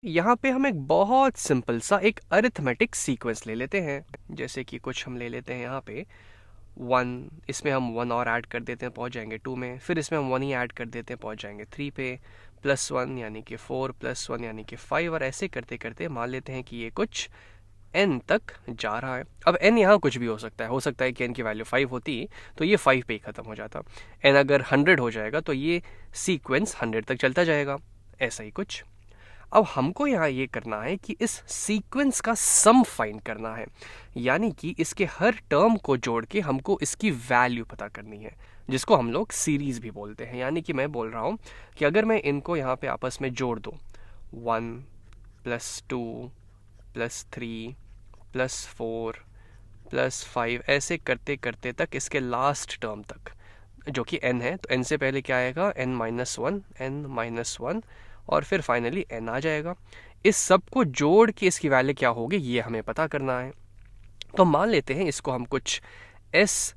यहाँ पे हम एक बहुत सिंपल सा एक अरिथमेटिक सीक्वेंस ले लेते हैं। जैसे कि कुछ हम ले लेते हैं यहाँ पे 1, इसमें हम 1 और ऐड कर देते हैं, पहुँच जाएंगे 2 में। फिर इसमें हम 1 ही ऐड कर देते हैं, पहुँच जाएंगे 3 पे। +1 यानी कि 4, +1 यानी कि 5, और ऐसे करते करते मान लेते हैं कि ये कुछ n तक जा रहा है। अब n यहाँ कुछ भी हो सकता है कि n की वैल्यू 5 होती तो ये 5 पे ही ख़त्म हो जाता। n अगर 100 हो जाएगा तो ये सीक्वेंस 100 तक चलता जाएगा, ऐसा ही कुछ। अब हमको यहाँ ये करना है कि इस सीक्वेंस का सम फाइंड करना है, यानी कि इसके हर टर्म को जोड़ के हमको इसकी वैल्यू पता करनी है, जिसको हम लोग सीरीज भी बोलते हैं। यानी कि मैं बोल रहा हूँ कि अगर मैं इनको यहाँ पे आपस में जोड़ दूँ, 1 +2 +3 +4 +5, ऐसे करते करते तक इसके लास्ट टर्म तक जो कि n है, तो n से पहले क्या आएगा, n-1 और फिर फाइनली n आ जाएगा। इस सब को जोड़ के इसकी वैल्यू क्या होगी ये हमें पता करना है। तो मान लेते हैं इसको हम कुछ s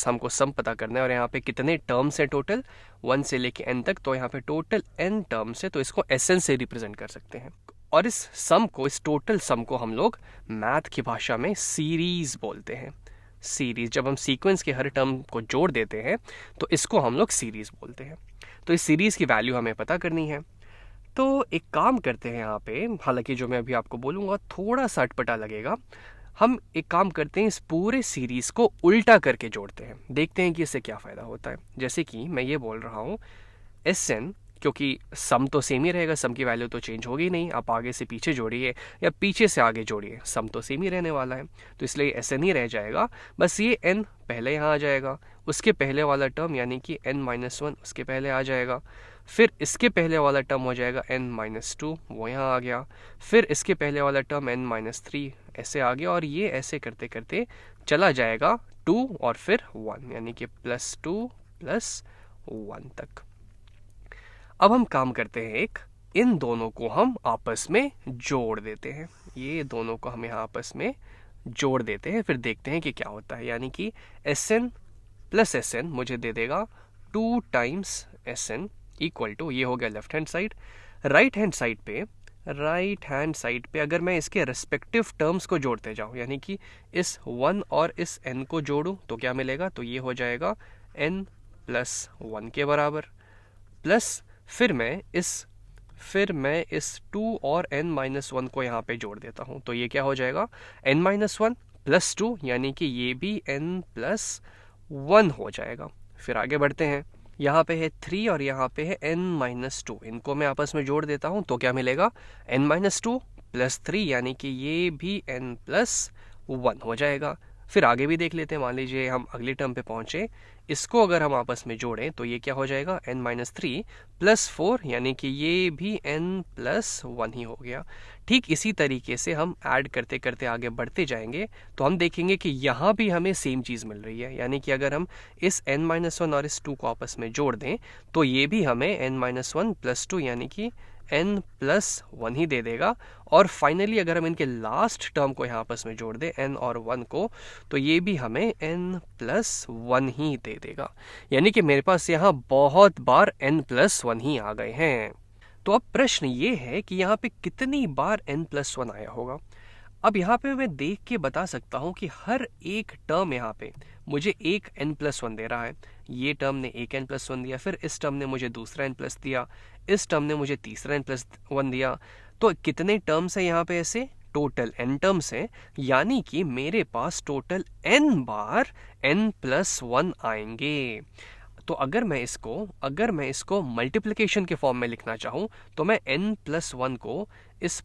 हमको सम पता करना है, और यहाँ पे कितने टर्म्स है टोटल, 1 से लेके n तक, तो यहाँ पे टोटल n टर्म्स है, तो इसको Sn से रिप्रेजेंट कर सकते हैं। और इस टोटल सम को हम लोग मैथ की भाषा में सीरीज बोलते हैं। सीरीज, जब हम सीक्वेंस के हर टर्म को जोड़ देते हैं तो इसको हम लोग सीरीज बोलते हैं। तो इस सीरीज की वैल्यू हमें पता करनी है। तो एक काम करते हैं यहाँ पे, हालांकि जो मैं अभी आपको बोलूँगा थोड़ा सा अटपटा लगेगा। हम एक काम करते हैं, इस पूरे सीरीज को उल्टा करके जोड़ते हैं, देखते हैं कि इससे क्या फ़ायदा होता है। जैसे कि मैं ये बोल रहा हूँ Sn, क्योंकि सम तो सेम ही रहेगा, सम की वैल्यू तो चेंज होगी नहीं। आप आगे से पीछे जोड़िए या पीछे से आगे जोड़िए, सम तो सेम ही रहने वाला है, तो इसलिए Sn ही रह जाएगा। बस ये n पहले यहाँ आ जाएगा, उसके पहले वाला टर्म यानी कि n-1 उसके पहले आ जाएगा, फिर इसके पहले वाला टर्म हो जाएगा n-2, वो यहाँ आ गया, फिर इसके पहले वाला टर्म n-3 ऐसे आ गया, और ये ऐसे करते करते चला जाएगा 2 और फिर 1, यानी कि +2 +1 तक। अब हम काम करते हैं, इन दोनों को हम आपस में जोड़ देते हैं। ये दोनों को हम यहाँ आपस में जोड़ देते हैं, फिर देखते हैं कि क्या होता है। यानी कि Sn + Sn मुझे दे देगा 2 टाइम्स Sn इक्वल टू, ये हो गया left hand side. Right hand side पे अगर मैं इसके रेस्पेक्टिव टर्म्स को जोड़ते जाऊँ, यानी कि इस 1 और इस n को जोड़ूँ, तो क्या मिलेगा, तो ये हो जाएगा n+1 के बराबर, प्लस फिर मैं इस 2 और n-1 को यहाँ पे जोड़ देता हूँ, तो ये क्या हो जाएगा, n-1 + 2, यानी कि ये भी n+1 हो जाएगा। फिर आगे बढ़ते हैं, यहाँ पे है 3 और यहाँ पे है n-2, इनको मैं आपस में जोड़ देता हूँ, तो क्या मिलेगा, n-2 + 3, यानी कि ये भी n+1 हो जाएगा। फिर आगे भी देख लेते हैं, मान लीजिए हम अगले टर्म पे पहुँचे, इसको अगर हम आपस में जोड़ें तो ये क्या हो जाएगा, n-3 + 4, यानी कि ये भी n+1 ही हो गया। ठीक इसी तरीके से हम ऐड करते करते आगे बढ़ते जाएंगे, तो हम देखेंगे कि यहाँ भी हमें सेम चीज़ मिल रही है। यानी कि अगर हम इस n-1 और इस 2 को आपस में जोड़ दें तो ये भी हमें n-1 + 2 यानी कि n+1 ही दे देगा। और फाइनली अगर हम इनके लास्ट टर्म को यहाँ आपस में जोड़ दें, n और 1 को, तो ये भी हमें n+1 ही दे देगा। यानी कि मेरे पास यहाँ बहुत बार n+1 ही आ गए हैं। तो अब प्रश्न ये है कि यहाँ पे कितनी बार n+1 आया होगा। अब यहाँ पे मैं देख के बता सकता हूँ कि हर एक टर्म यहाँ पे मुझे एक n+1 दे रहा है। ये टर्म ने एक n+1 दिया, फिर इस टर्म ने मुझे दूसरा n+ दिया, इस टर्म ने मुझे तीसरा n+1 दिया। तो कितने टर्म्स है यहाँ पे, ऐसे टोटल n टर्म्स हैं, यानी कि मेरे पास टोटल n बार n+1 आएंगे। तो अगर मैं इसको मल्टीप्लिकेशन के फॉर्म में लिखना चाहूँ, तो मैं n+1 को इस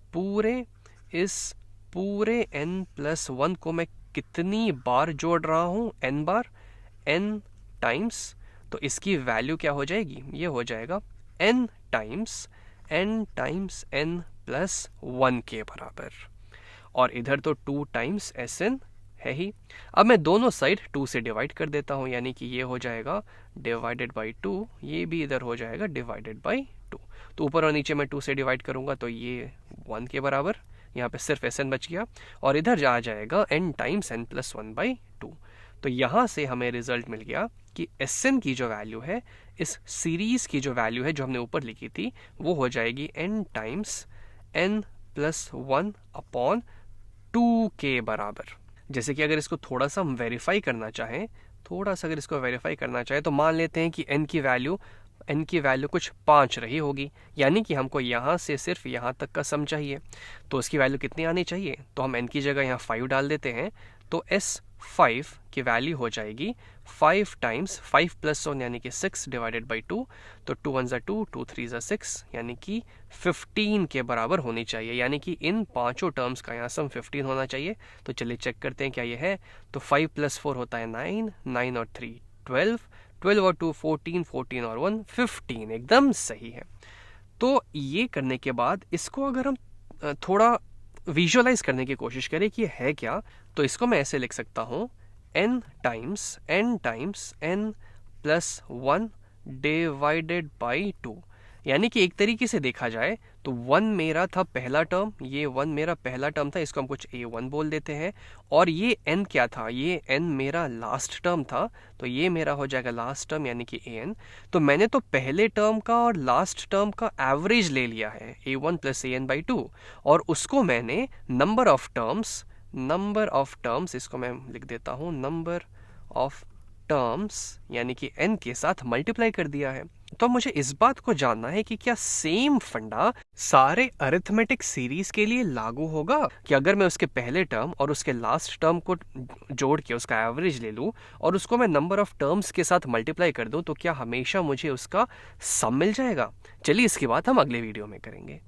पूरे n+1 को मैं कितनी बार जोड़ रहा हूँ, n बार, n टाइम्स, तो इसकी वैल्यू क्या हो जाएगी, ये हो जाएगा n टाइम्स n+1 के बराबर। और इधर तो 2 टाइम्स Sn है ही। अब मैं दोनों साइड 2 से डिवाइड कर देता हूँ, यानी कि ये हो जाएगा /2, ये भी इधर हो जाएगा /2। तो ऊपर और नीचे मैं 2 से डिवाइड करूँगा तो ये 1 के बराबर, यहाँ पे सिर्फ Sn बच गया, और इधर आ जाएगा n टाइम्स n+1/2। तो यहाँ से हमें रिजल्ट मिल गया कि Sn की जो वैल्यू है, इस सीरीज की जो वैल्यू है जो हमने ऊपर लिखी थी, वो हो जाएगी n टाइम्स n+1 अपॉन 2 के बराबर। जैसे कि अगर इसको थोड़ा सा हम वेरीफाई करना चाहें, तो मान लेते हैं कि n की वैल्यू कुछ 5 रही होगी, यानी कि हमको यहाँ से सिर्फ यहाँ तक का सम चाहिए, तो उसकी वैल्यू कितनी आनी चाहिए? तो हम n की जगह यहाँ 5 डाल देते हैं, तो S5 की वैल्यू हो जाएगी 5 टाइम्स 5 + 1 यानी कि 6 डिवाइडेड बाई 2, तो 2 1 = 2, 2 3 = 6, यानी कि 15 के बराबर होनी चाहिए। यानी कि इन पांचों टर्म्स का यहाँ सम 15 होना चाहिए। तो चलिए चेक करते हैं क्या ये है। तो 5 + 4 होता है 9, 9 और 3 12, 12 और 2 14, 14 और 1 15, एकदम सही है। तो ये करने के बाद इसको अगर हम थोड़ा विजुअलाइज करने की कोशिश करें कि है क्या, तो इसको मैं ऐसे लिख सकता हूँ n times n+1 divided by 2। यानी कि एक तरीके से देखा जाए तो 1 मेरा था पहला टर्म, ये 1 मेरा पहला टर्म था, इसको हम कुछ a1 बोल देते हैं। और ये n क्या था? ये n मेरा लास्ट टर्म था, तो ये मेरा हो जाएगा लास्ट टर्म यानी कि an। तो मैंने तो पहले टर्म का और लास्ट टर्म का एवरेज ले लिया है a1 + an/2, और उसको मैंने नंबर ऑफ टर्म्स, इसको मैं लिख देता हूँ नंबर ऑफ टर्म्स यानी कि n के साथ मल्टीप्लाई कर दिया है। तो मुझे इस बात को जानना है कि क्या सेम फंडा सारे अरिथमेटिक सीरीज के लिए लागू होगा, कि अगर मैं उसके पहले टर्म और उसके लास्ट टर्म को जोड़ के उसका एवरेज ले लूं और उसको मैं नंबर ऑफ टर्म्स के साथ मल्टीप्लाई कर दूं, तो क्या हमेशा मुझे उसका सम मिल जाएगा? चलिए इसकी बात हम अगले वीडियो में करेंगे।